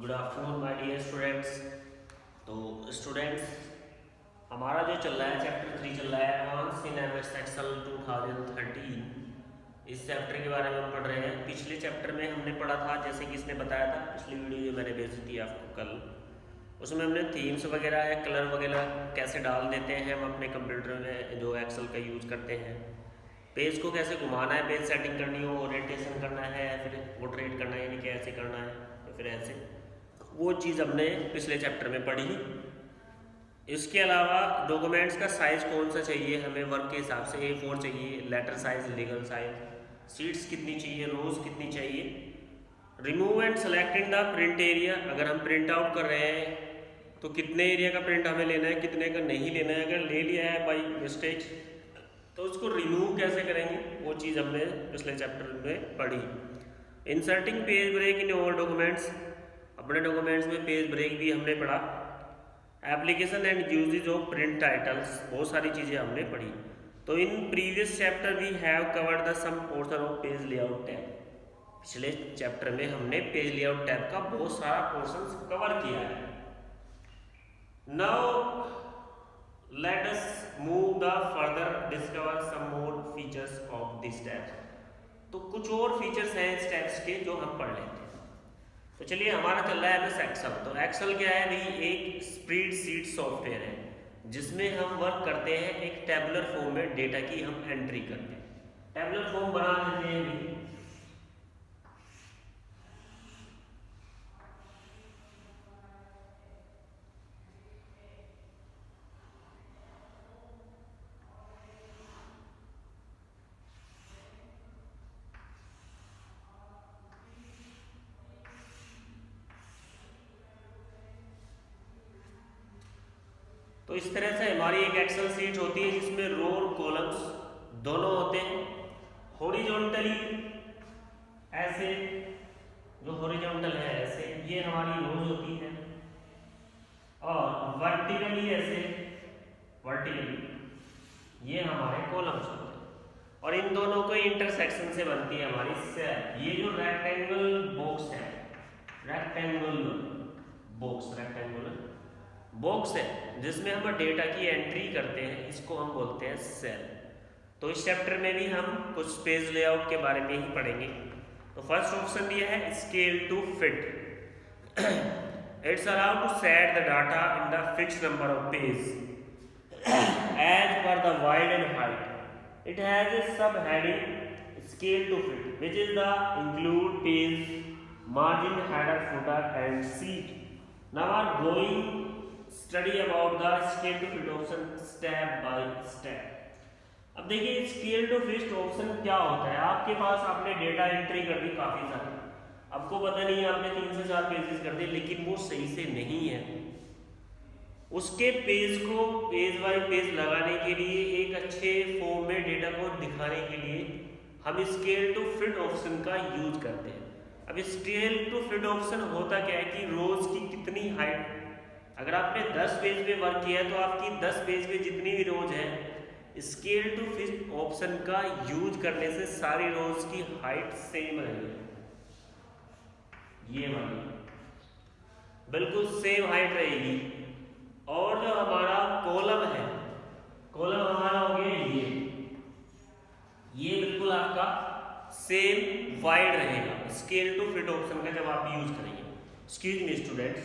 Good afternoon my dear students. तो students, हमारा जो चल रहा है चैप्टर 3 चल रहा है एडवांस इन एमएस एक्सेल 2013। इस चैप्टर के बारे में हम पढ़ रहे हैं। पिछले चैप्टर में हमने पढ़ा था, जैसे कि इसने बताया था पिछली वीडियो जो मैंने भेजी थी आपको कल, उसमें हमने थीम्स वगैरह या कलर वगैरह कैसे डाल देते हैं हम अपने कंप्यूटर में जो एक्सेल का यूज़ करते हैं। पेज को कैसे घुमाना है, पेज सेटिंग करनी हो, ओरिएंटेशन करना है या फिर पोर्ट्रेट करना है, यानी कि ऐसे करना है या फिर ऐसे, वो चीज़ हमने पिछले चैप्टर में पढ़ी। इसके अलावा डॉक्यूमेंट्स का साइज़ कौन सा चाहिए हमें वर्क के हिसाब से, A4 चाहिए, letter size, legal size, sheets कितनी चाहिए, रोज कितनी चाहिए, remove and select in the print area, अगर हम प्रिंट आउट कर रहे हैं तो कितने एरिया का प्रिंट हमें लेना है, कितने का नहीं लेना है, अगर ले लिया है बाई मिस्टेक तो उसको रिमूव कैसे करेंगे, वो चीज़ हमने पिछले चैप्टर में पढ़ी। Inserting page break in all documents, अपने डॉक्यूमेंट्स में पेज ब्रेक भी हमने पढ़ा। Application and usages of print titles, बहुत सारी चीज़ें हमने पढ़ी। तो in previous chapter we have covered the some portion of page layout tab, पिछले चैप्टर में हमने पेज लेआउट टैब का बहुत सारा पोर्शन कवर किया है। Now let us move the further discover some more features of this tab. तो कुछ और फीचर्स हैं इस टैब्स के जो हम पढ़ लेते हैं। तो चलिए, हमारा चल रहा है एमएस एक्सेल। तो एक्सेल क्या है भाई, एक स्प्रेडशीट सॉफ्टवेयर है जिसमें हम वर्क करते हैं, एक टेबुलर फॉर्म में डेटा की हम एंट्री करते हैं। टेबुलर फॉर्म बना देते हैं भाई, तो इस तरह से हमारी एक एक्सेल शीट होती है जिसमें रो और कॉलम्स दोनों होते हैं। हॉरिजॉन्टली ऐसे, जो हॉरिजॉन्टल है ऐसे, ये हमारी रोज होती है, और वर्टिकली ऐसे, वर्टिकली ये हमारे कॉलम्स होते हैं। और इन दोनों को इंटरसेक्शन से बनती है हमारी सेल। ये जो रेक्टेंगुलर बॉक्स है, रेक्टेंगुलर बॉक्स है जिसमें हम डेटा की एंट्री करते हैं, इसको हम बोलते हैं सेल। तो इस चैप्टर में भी हम कुछ पेज लेआउट के बारे में ही पढ़ेंगे। तो फर्स्ट ऑप्शन दिया है scale to fit. It's allowed to set the data in the fixed number of page as per the wide and height. It has a sub heading scale to fit which is the include page, margin, header, footer and sheet. Now are going study about the scale to fit option step by step. अब देखिए scale to fit option क्या होता है। आपके पास आपने data entry कर दी काफी सारी, आपको पता नहीं है आपने 3 से 4 पेजेस कर दिए, लेकिन वो सही से नहीं है। उसके पेज को पेज बाय पेज लगाने के लिए, एक अच्छे फॉर्म में डेटा को दिखाने के लिए हम स्केल टू फिट ऑप्शन का यूज करते हैं। अब स्केल टू फिट ऑप्शन होता क्या है कि रोज की कितनी हाइट, अगर आपने 10 पेज पे वर्क किया है तो आपकी 10 पेज पे जितनी भी रोज है, स्केल टू फिट ऑप्शन का यूज करने से सारी रोज की हाइट सेम रहेगी, ये वाली बिल्कुल सेम हाइट रहेगी। और जो हमारा कॉलम है, कॉलम हमारा हो गया ये बिल्कुल आपका सेम वाइड रहेगा स्केल टू फिट ऑप्शन का जब आप यूज करेंगे। Excuse me students,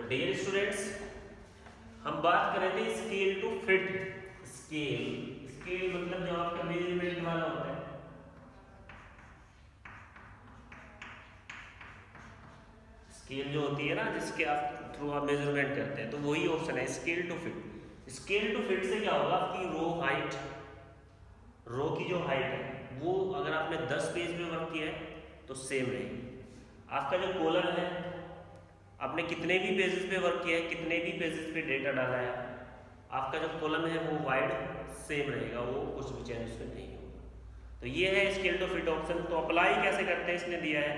dear students, हम बात कर रहे थे स्केल टू फिट। स्केल मतलब जो आपका मेजरमेंट वाला होता है, स्केल जो होती है ना जिसके आप थ्रू आप मेजरमेंट करते हैं, तो वही ऑप्शन है scale to fit. Scale to fit से क्या होगा, आपकी रो की जो हाइट है वो अगर आपने 10 पेज में वर्क किया है तो सेम रहेगी। आपका जो कॉलम है, आपने कितने भी पेजेस पे वर्क किया है, कितने भी पेजेस पे डेटा डाला है, आपका जो कॉलम है वो वाइड सेम रहेगा, वो कुछ भी चेंज उसमें नहीं होगा। तो ये है स्केल टू फिट ऑप्शन। तो अप्लाई कैसे करते हैं इसने दिया है।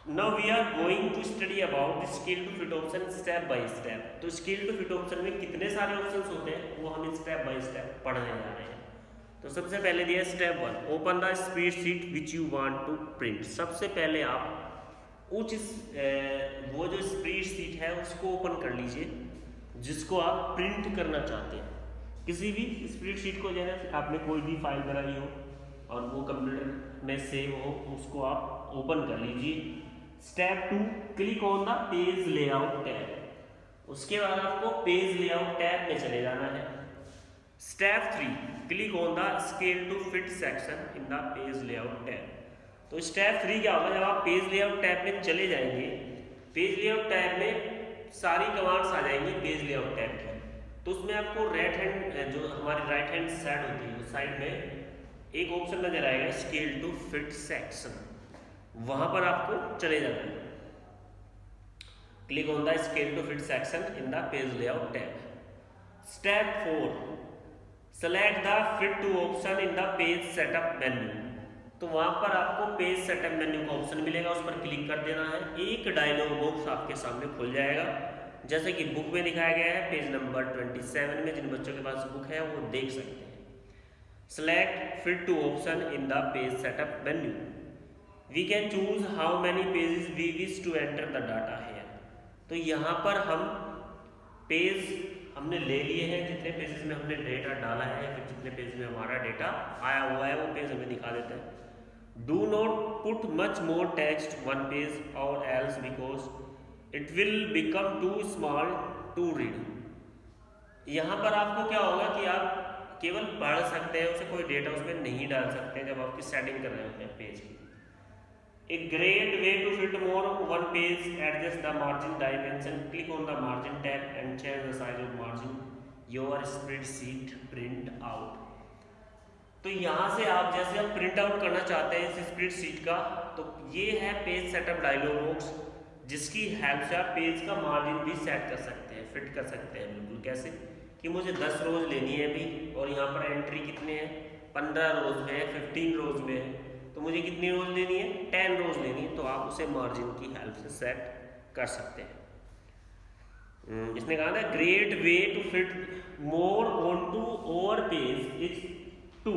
Now we are going to study about scale to fit option step by step. तो स्केल टू फिट ऑप्शन में कितने सारे ऑप्शंस होते हैं वो हम स्टेप बाय स्टेप पढ़ने जा रहे हैं। तो सबसे पहले दिया है step 1, open the spreadsheet which you want to print. सबसे पहले आप वो जो स्प्रेडशीट है उसको ओपन कर लीजिए जिसको आप प्रिंट करना चाहते हैं। किसी भी स्प्रेडशीट को जैसे आपने कोई भी फाइल बनाई हो और वो कंप्यूटर में सेव हो, उसको आप ओपन कर लीजिए। Step 2, click on the page layout tab. उसके बाद आपको पेज लेआउट टैब में चले जाना है। Step 3, click on the scale to fit section in the page layout tab. तो स्टेप 3 क्या होगा, जब आप पेज लेआउट टैब में चले जाएंगे, पेज लेआउट टैब में सारी कमांड्स आ जाएंगी पेज लेआउट टैब की। तो उसमें आपको जो हमारी राइट हैंड साइड होती है उस साइड में एक ऑप्शन नजर आएगा स्केल टू फिट सेक्शन, वहां पर आपको चले जाना है। Click on the scale to fit section in the page layout tab. Step 4, select the fit to option in the page setup menu. तो वहां पर आपको पेज सेटअप मेन्यू का ऑप्शन मिलेगा, उस पर क्लिक कर देना है। एक डायलॉग बॉक्स आपके सामने खुल जाएगा, जैसे कि बुक में दिखाया गया है पेज नंबर 27 में। जिन बच्चों के पास बुक है वो देख सकते हैं। Select fit to option in the page setup menu. We can choose how many pages we wish to enter the data here. तो यहाँ पर हम पेज हमने ले लिए हैं, जितने पेजेस में हमने डेटा डाला है या फिर जितने पेज में हमारा डेटा आया हुआ है वो पेज हमें दिखा देता है। Do not put much more text one page और else because it will become too small to read. यहाँ पर आपको क्या होगा कि आप केवल पढ़ सकते हैं, उसे कोई डेटा उसमें नहीं डाल सकते हैं जब आपकी सेटिंग कर रहे होते हैं पेज की। A great way to fit more one page, adjust the margin dimension, click on the margin tab and change the size of margin your spreadsheet print out। तो यहाँ से आप जैसे हम प्रिंट आउट करना चाहते हैं इस स्प्रेडशीट का, तो ये है पेज सेटअप डायलॉग बॉक्स, जिसकी हेल्प से आप पेज का मार्जिन भी सेट कर सकते हैं, फिट कर सकते हैं। बिल्कुल कैसे कि मुझे 10 रोज लेनी है अभी और यहाँ पर एंट्री कितने हैं, 15 रोज में है, 15 रोज में है, तो मुझे कितनी रोज लेनी है, 10 रोज लेनी है। तो आप उसे मार्जिन की हेल्प से सेट कर सकते हैं। इसने कहा था great way to fit more on to over page is to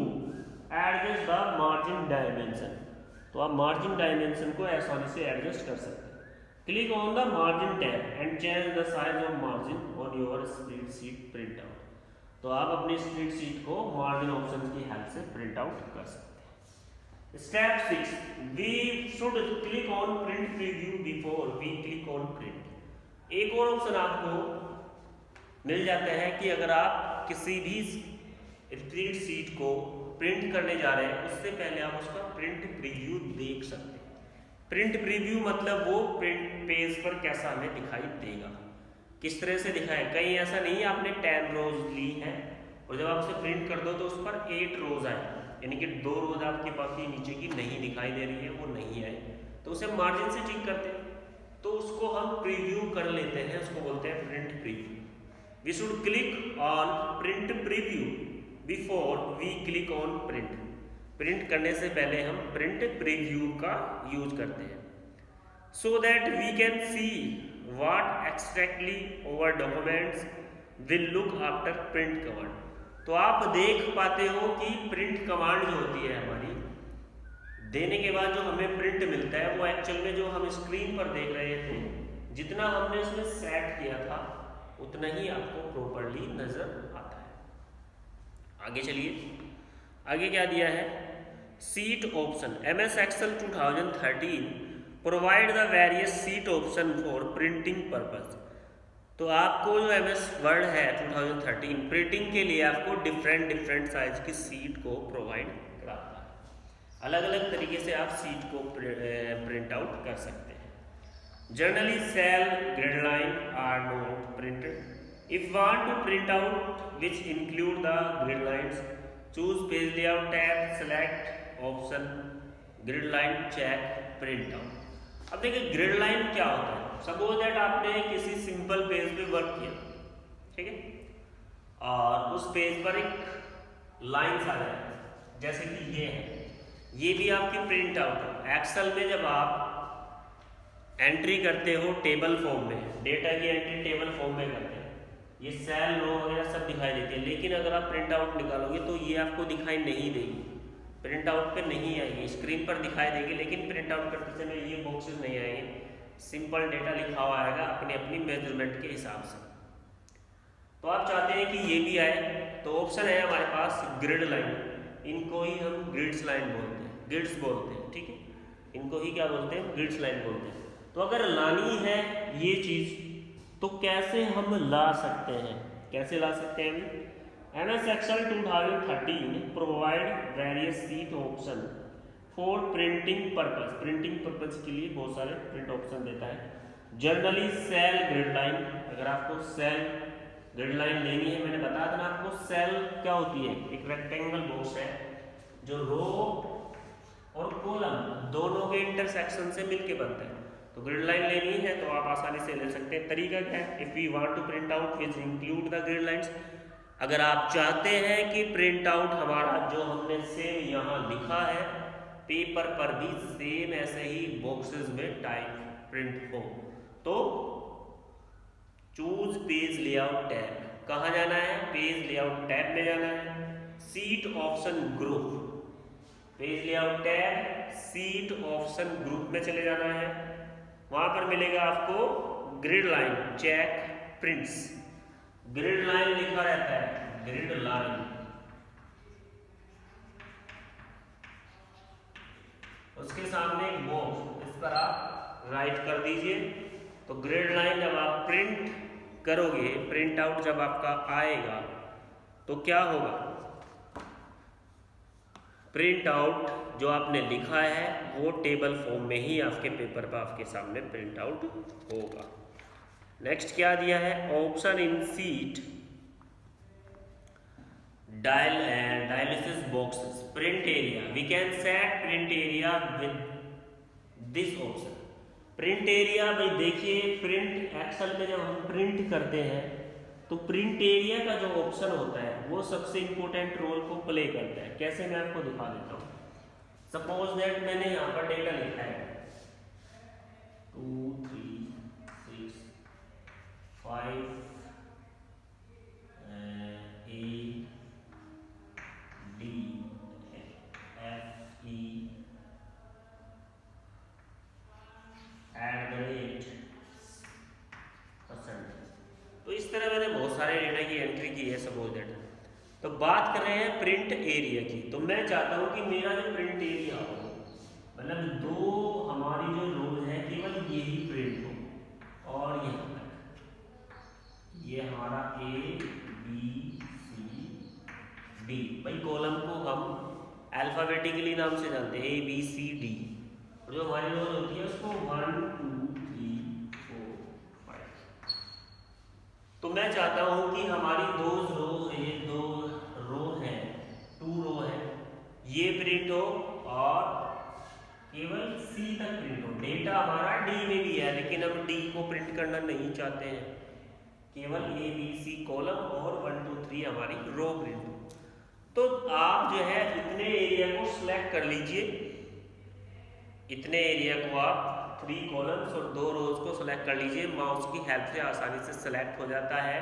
adjust the margin dimension. तो आप मार्जिन डायमेंशन को आसानी से एडजस्ट कर सकते हैं। Click on the margin tab and change the size of margin on your spreadsheet print out. तो आप अपनी स्प्रेडशीट को मार्जिन ऑप्शन की हेल्प से प्रिंट आउट कर सकते हैं। Step 6, we should click on print preview before we click on print। एक और ऑप्शन आपको मिल जाता है कि अगर आप किसी भी स्प्रेडशीट को प्रिंट करने जा रहे हैं उससे पहले आप उसका प्रिंट प्रीव्यू देख सकते हैं। प्रिंट प्रीव्यू मतलब वो प्रिंट पेज पर कैसा हमें दिखाई देगा, किस तरह से दिखाए। कहीं ऐसा नहीं आपने 10 रोज ली है और जब आप उसे प्रिंट कर दो तो उस पर 8 रोज आए, यानी कि 2 रोज आपकी बाकी नीचे की नहीं दिखाई दे रही है, वो नहीं है, तो उसे मार्जिन से ठीक करते हैं। तो उसको हम प्रीव्यू कर लेते हैं, उसको बोलते हैं print preview. We should click on print preview before we click on print. Print करने से पहले हम प्रिंट प्रीव्यू का यूज करते हैं, so that we can see what exactly our documents will look after print command. तो आप देख पाते हो कि प्रिंट कमांड जो होती है हमारी देने के बाद जो हमें प्रिंट मिलता है वो एक्चुअल में जो हम स्क्रीन पर देख रहे थे, जितना हमने उसमें सेट किया था उतना ही आपको प्रॉपर्ली नजर आता है। आगे चलिए, आगे क्या दिया है, sheet option. MS Excel 2013 provide the various seat option for printing purpose. तो आपको जो MS वर्ड है 2013 प्रिंटिंग के लिए आपको डिफरेंट साइज की सीट को प्रोवाइड कराता है। अलग अलग तरीके से आप सीट को प्रिंट आउट कर सकते हैं। Generally cell grid line are not printed. If want to print out which include the grid lines, choose page layout tab, select option grid line, check print out. अब देखिए grid line क्या होता है। Suppose that आपने किसी simple page पे work किया, ठीक है, और उस पेज पर एक लाइन्स आ जाए जैसे कि ये है, ये भी आपकी प्रिंट आउट है। एक्सेल में जब आप एंट्री करते हो टेबल फॉर्म में, डेटा की एंट्री टेबल फॉर्म में करते हैं, ये सेल रो वगैरह सब दिखाई देती है, लेकिन अगर आप प्रिंट आउट निकालोगे तो ये आपको दिखाई नहीं देगी, प्रिंट आउट पे नहीं आएगी, स्क्रीन पर दिखाई देगी, लेकिन प्रिंट आउट करते समय ये बॉक्सेस नहीं आएंगे, सिंपल डेटा लिखा हुआ आएगा अपनी अपनी मेजरमेंट के हिसाब से। तो आप चाहते हैं कि ये भी आए, तो ऑप्शन है हमारे पास ग्रिड लाइन, इनको ही हम ग्रिड्स लाइन बोलते हैं, ग्रिड्स बोलते हैं, ठीक है, इनको ही क्या बोलते हैं, ग्रिड्स लाइन बोलते हैं। तो अगर लानी है ये चीज़ तो कैसे हम ला सकते हैं, कैसे ला सकते हैं? MS Excel 2013 provide various seat option for printing purpose, printing purpose के लिए बहुत सारे प्रिंट ऑप्शन देता है। जनरली सेल ग्रिड लाइन, अगर आपको सेल ग्रिड लाइन लेनी है, मैंने बताया था ना आपको, सेल क्या होती है, एक रेक्टेंगल बॉक्स है जो रो और कॉलम दोनों के इंटरसेक्शन से मिलके बनता है। तो ग्रिड लाइन लेनी है तो आप आसानी से ले सकते हैं। तरीका क्या है, if we want to print out which include the grid lines, अगर आप चाहते हैं कि प्रिंट आउट हमारा जो हमने सेम यहाँ लिखा है पेपर पर भी सेम ऐसे ही बॉक्सेस में टाइप प्रिंट हो, तो चूज पेज लेआउट टैब, कहाँ जाना है, पेज लेआउट टैब में जाना है, sheet option group, page layout tab sheet option group में चले जाना है, वहां पर मिलेगा आपको grid line, check prints, grid line लिखा रहता है, ग्रिड लाइन, उसके सामने एक बॉक्स, इस पर आप राइट कर दीजिए। तो ग्रिड लाइन जब आप प्रिंट करोगे, प्रिंट आउट जब आपका आएगा तो क्या होगा, प्रिंट आउट जो आपने लिखा है वो टेबल फॉर्म में ही आपके पेपर पर आपके सामने प्रिंट आउट होगा। नेक्स्ट क्या दिया है, option in sheet dialysis boxes print area, we can set print area with this option. Print area भाई देखिए, प्रिंट एक्सेल में जब हम प्रिंट करते हैं तो प्रिंट एरिया का जो ऑप्शन होता है वो सबसे इंपॉर्टेंट रोल को प्ले करता है। कैसे, मैं आपको दिखा देता हूँ। सपोज दैट मैंने यहाँ पर डेटा लिखा है 2 3 6 5 A D F E %। तो इस तरह मैंने बहुत सारे डेटा की एंट्री की है सपोज दैट। तो बात कर रहे हैं प्रिंट एरिया की, तो मैं चाहता हूं कि मेरा जो प्रिंट एरिया हो, मतलब दो हमारी जो रोज है केवल यही प्रिंट हो, और यहाँ तक ये हमारा A B C D, भाई कॉलम को हम अल्फाबेटिकली नाम से जानते हैं A B C D, और जो हमारी रोज होती है उसको 1 2 3 4 5। तो मैं चाहता हूं कि हमारी दो रो है, दो रो है, 2 रो है, ये प्रिंट हो और केवल C तक प्रिंट हो। डेटा हमारा D में भी है लेकिन हम D को प्रिंट करना नहीं चाहते हैं, केवल A B C कॉलम और 1 2 3 हमारी रो प्रिंट हो। तो आप जो है इतने एरिया को सिलेक्ट कर लीजिए, इतने एरिया को आप 3 कॉलम्स और 2 रोज को सिलेक्ट कर लीजिए, माउस की हेल्प से आसानी से सिलेक्ट हो जाता है।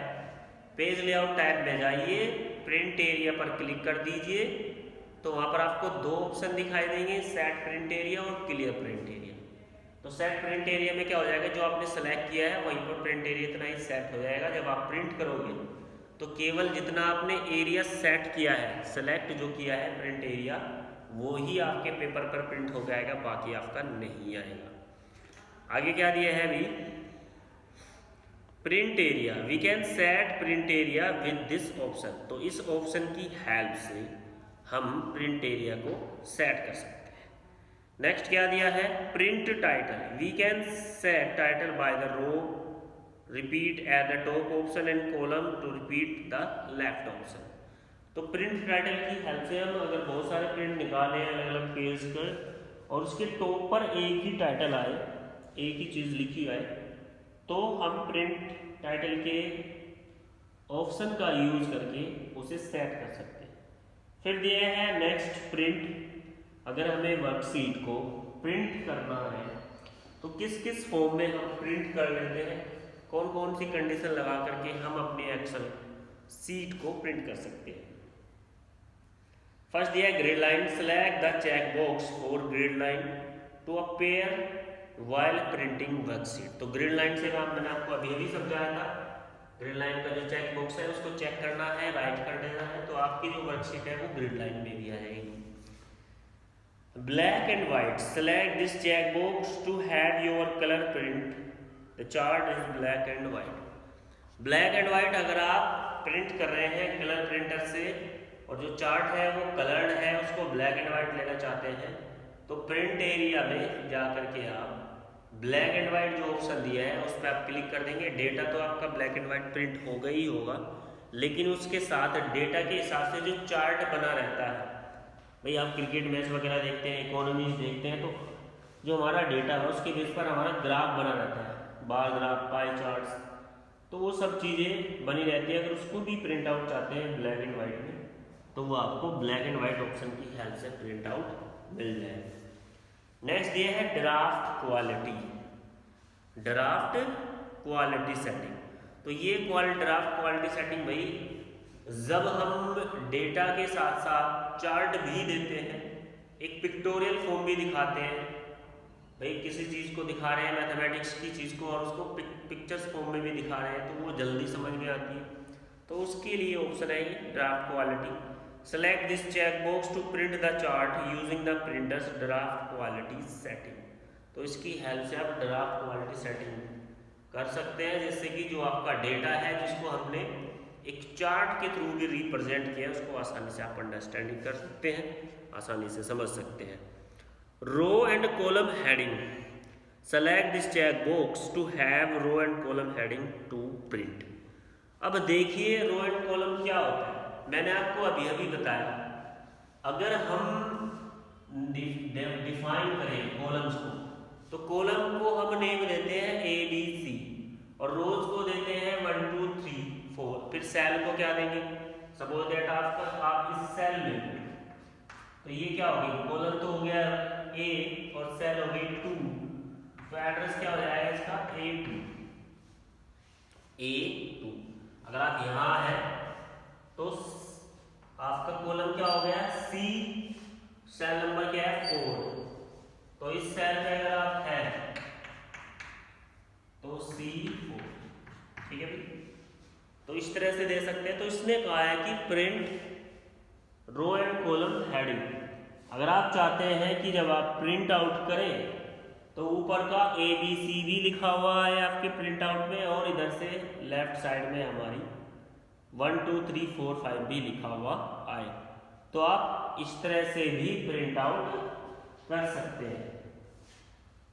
पेज लेआउट टैब में जाइए, प्रिंट एरिया पर क्लिक कर दीजिए, तो वहाँ पर आपको 2 ऑप्शन दिखाई देंगे, सेट प्रिंट एरिया और क्लियर प्रिंट एरिया। तो सेट प्रिंट एरिया में क्या हो जाएगा, जो आपने सेलेक्ट किया है वहीं पर प्रिंट एरिया इतना ही सेट हो जाएगा। जब आप प्रिंट करोगे तो केवल जितना आपने एरिया सेट किया है, सेलेक्ट जो किया है प्रिंट एरिया, वो ही आपके पेपर पर प्रिंट हो जाएगा, बाकी आपका नहीं आएगा। आगे क्या दिया है अभी, print area, we can set print area with this option. तो इस ऑप्शन की हेल्प से हम प्रिंट एरिया को सेट कर सकते हैं। नेक्स्ट क्या दिया है, print title, we can set title by the row, repeat at the top option and column to repeat the left option. तो प्रिंट टाइटल की हेल्प से हम अगर बहुत सारे प्रिंट निकालें अलग अलग पेज कर और उसके टॉप पर एक ही टाइटल आए, एक ही चीज़ लिखी आए, तो हम प्रिंट टाइटल के ऑप्शन का यूज करके उसे सेट कर सकते हैं। फिर दिया है नेक्स्ट प्रिंट, अगर हमें वर्कशीट को प्रिंट करना है तो किस किस फॉर्म में हम प्रिंट कर लेते हैं, कौन कौन सी कंडीशन लगा करके हम अपनी एक्सेल सीट को प्रिंट कर सकते हैं। फर्स्ट दिया है grid line, select the check box for grid line to appear while printing worksheet. तो ग्रिड लाइन से मैंने आपको अभी समझाया था, ग्रिड लाइन का जो चेक बॉक्स है उसको चेक करना है, राइट कर देना है, तो आपकी जो वर्कशीट है वो ग्रिड लाइन में भी आ जाएगी। Black and white, select this check box to have your colour print, the chart is black and white. Black and white अगर आप प्रिंट कर रहे हैं कलर प्रिंटर से और जो चार्ट है वो कलर्ड है, उसको ब्लैक एंड व्हाइट लेना चाहते हैं, तो प्रिंट एरिया में जा करके आप ब्लैक एंड व्हाइट जो ऑप्शन दिया है उस पर आप क्लिक कर देंगे। डेटा तो आपका ब्लैक एंड व्हाइट प्रिंट होगा ही होगा, लेकिन उसके साथ डेटा के हिसाब से जो चार्ट बना रहता है, भाई आप क्रिकेट मैच वगैरह देखते हैं, इकोनॉमीज देखते हैं, तो जो हमारा डेटा है उसके बेस पर हमारा ग्राफ बना रहता है, बार ग्राफ, पाई चार्ट्स, तो वो सब चीज़ें बनी रहती है। अगर उसको भी प्रिंट आउट चाहते हैं ब्लैक एंड व्हाइट में, तो वो आपको ब्लैक एंड व्हाइट ऑप्शन की हेल्प से प्रिंट आउट मिल जाएगा। नेक्स्ट ये है draft quality, draft quality setting. तो ये ड्राफ्ट क्वालिटी सेटिंग भाई जब हम डेटा के साथ साथ चार्ट भी देते हैं, एक पिक्टोरियल फॉर्म भी दिखाते हैं, भाई किसी चीज़ को दिखा रहे हैं मैथमेटिक्स की चीज़ को और उसको पिक्चर्स फॉर्म में भी दिखा रहे हैं, तो वो जल्दी समझ में आती है, तो उसके लिए ऑप्शन है draft quality. Select this check box to print the chart using the printer's draft quality setting. तो इसकी हेल्प से आप ड्राफ्ट क्वालिटी सेटिंग कर सकते हैं, जिससे कि जो आपका डेटा है जिसको हमने एक चार्ट के थ्रू भी रिप्रेजेंट किया, उसको आसानी से आप अंडरस्टैंडिंग कर सकते हैं, आसानी से समझ सकते हैं। Row and column heading, select this check box to have row and column heading to print. अब देखिए रो एंड कॉलम क्या होता है, मैंने आपको अभी अभी बताया, अगर हम डिफाइन करें कॉलम्स को, तो कॉलम को हम नेम देते हैं ABC और रोज को देते हैं 1 2 3 4, फिर सेल को क्या देंगे, सपोज दैट आप इस सेल में, तो ये क्या होगी, कॉलम तो हो गया A और सेल हो गई 2, तो एड्रेस क्या हो जाएगा इसका A2। अगर आप यहाँ है तो आपका कॉलम क्या हो गया C, सेल नंबर क्या है 4, तो इस सेल में अगर आप हैं तो C4, ठीक है भाई, तो इस तरह से दे सकते हैं। तो इसने कहा है कि print row and column heading, अगर आप चाहते हैं कि जब आप प्रिंट आउट करें तो ऊपर का ABC भी लिखा हुआ है आपके प्रिंट आउट में और इधर से लेफ्ट साइड में हमारी 1 2 3 4 5 भी लिखा हुआ आए, तो आप इस तरह से भी प्रिंट आउट कर सकते हैं।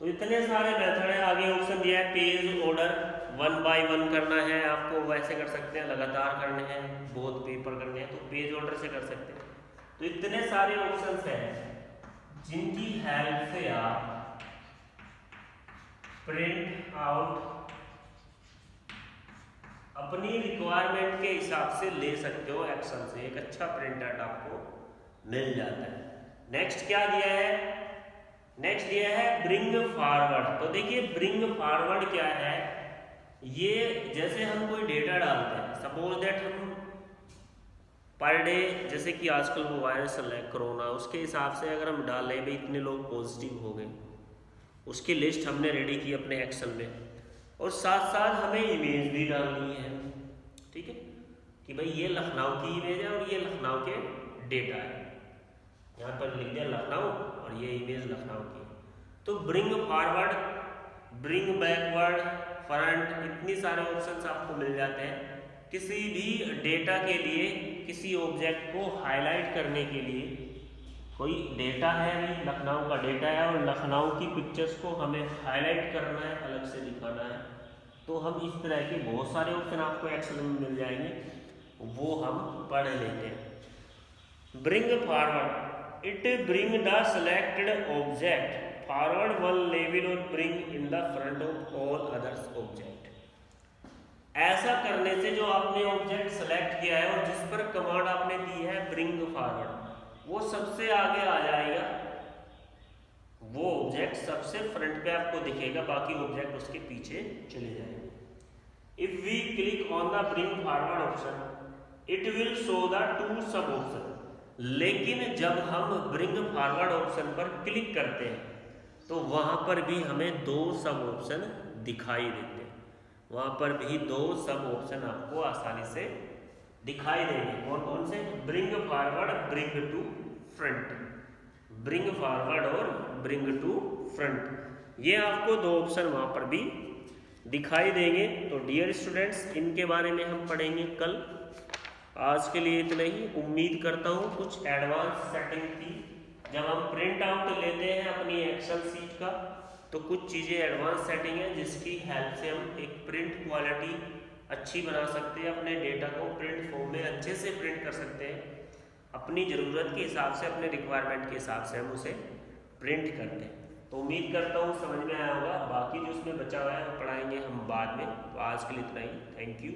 तो इतने सारे मेथड है। आगे ऑप्शन दिया है पेज ऑर्डर 1 बाय 1 करना है आपको, वैसे कर सकते हैं, लगातार करने हैं, बहुत पेपर करने हैं तो पेज ऑर्डर से कर सकते हैं। तो इतने सारे ऑप्शंस हैं जिनकी हेल्प से आप प्रिंट आउट अपनी रिक्वायरमेंट के हिसाब से ले सकते हो एक्सेल से, एक अच्छा प्रिंट आउट आपको मिल जाता है। नेक्स्ट क्या दिया है, नेक्स्ट दिया है ब्रिंग फॉरवर्ड। तो देखिए ब्रिंग फॉरवर्ड क्या है, ये जैसे हम कोई डेटा डालते हैं, सपोज दैट हम पर डे, जैसे कि आजकल वो वायरस चल रहा है कोरोना, उसके हिसाब से अगर हम डाल रहे भाई इतने लोग पॉजिटिव हो गए, उसकी लिस्ट हमने रेडी की अपने एक्सेल में, और साथ साथ हमें इमेज भी डालनी है, ठीक है, कि भाई ये लखनऊ की इमेज है और ये लखनऊ के डेटा है, यहाँ पर लिख दिया लखनऊ और ये इमेज लखनऊ की। तो bring forward bring backward, front, इतनी सारे ऑप्शंस आपको मिल जाते हैं। किसी भी डेटा के लिए, किसी ऑब्जेक्ट को हाईलाइट करने के लिए, कोई डेटा है, अभी लखनऊ का डेटा है और लखनऊ की पिक्चर्स को हमें हाईलाइट करना है, अलग से दिखाना है, तो हम इस तरह के बहुत सारे ऑप्शन आपको एक्सेल में मिल जाएंगे, वो हम पढ़ लेते हैं। Bring forward, it bring the selected object forward one level और bring in the front of all others object. ऐसा करने से जो आपने ऑब्जेक्ट सेलेक्ट किया है और जिस पर कमांड आपने दी है ब्रिंग फॉरवर्ड, वो सबसे आगे आ जाएगा, वो ऑब्जेक्ट सबसे फ्रंट पे आपको दिखेगा, बाकी ऑब्जेक्ट उसके पीछे चले जाएंगे। If we click on the bring forward option it will show the 2 sub option, लेकिन जब हम ब्रिंग फॉरवर्ड ऑप्शन पर क्लिक करते हैं तो वहां पर भी हमें 2 सब ऑप्शन दिखाई देते हैं, वहां पर भी 2 सब ऑप्शन आपको आसानी से दिखाई देंगे। कौन कौन से? Bring forward, bring to front, bring forward और ब्रिंग टू फ्रंट, ये आपको 2 ऑप्शन वहां पर भी दिखाई देंगे। तो डियर स्टूडेंट्स, इनके बारे में हम पढ़ेंगे कल। आज के लिए इतना ही। उम्मीद करता हूँ कुछ एडवांस सेटिंग थी, जब हम प्रिंट आउट लेते हैं अपनी एक्सेल सीट का तो कुछ चीज़ें एडवांस सेटिंग है जिसकी हेल्प से हम एक प्रिंट क्वालिटी अच्छी बना सकते हैं, अपने डेटा को प्रिंट फॉर्म में अच्छे से प्रिंट कर सकते हैं, अपनी ज़रूरत के हिसाब से, अपने रिक्वायरमेंट के हिसाब से हम उसे प्रिंट करते हैं। तो उम्मीद करता हूँ समझ में आया होगा। बाकी जो उसमें बचा हुआ है वो पढ़ाएंगे हम बाद में। तो आज के लिए इतना ही। Thank you.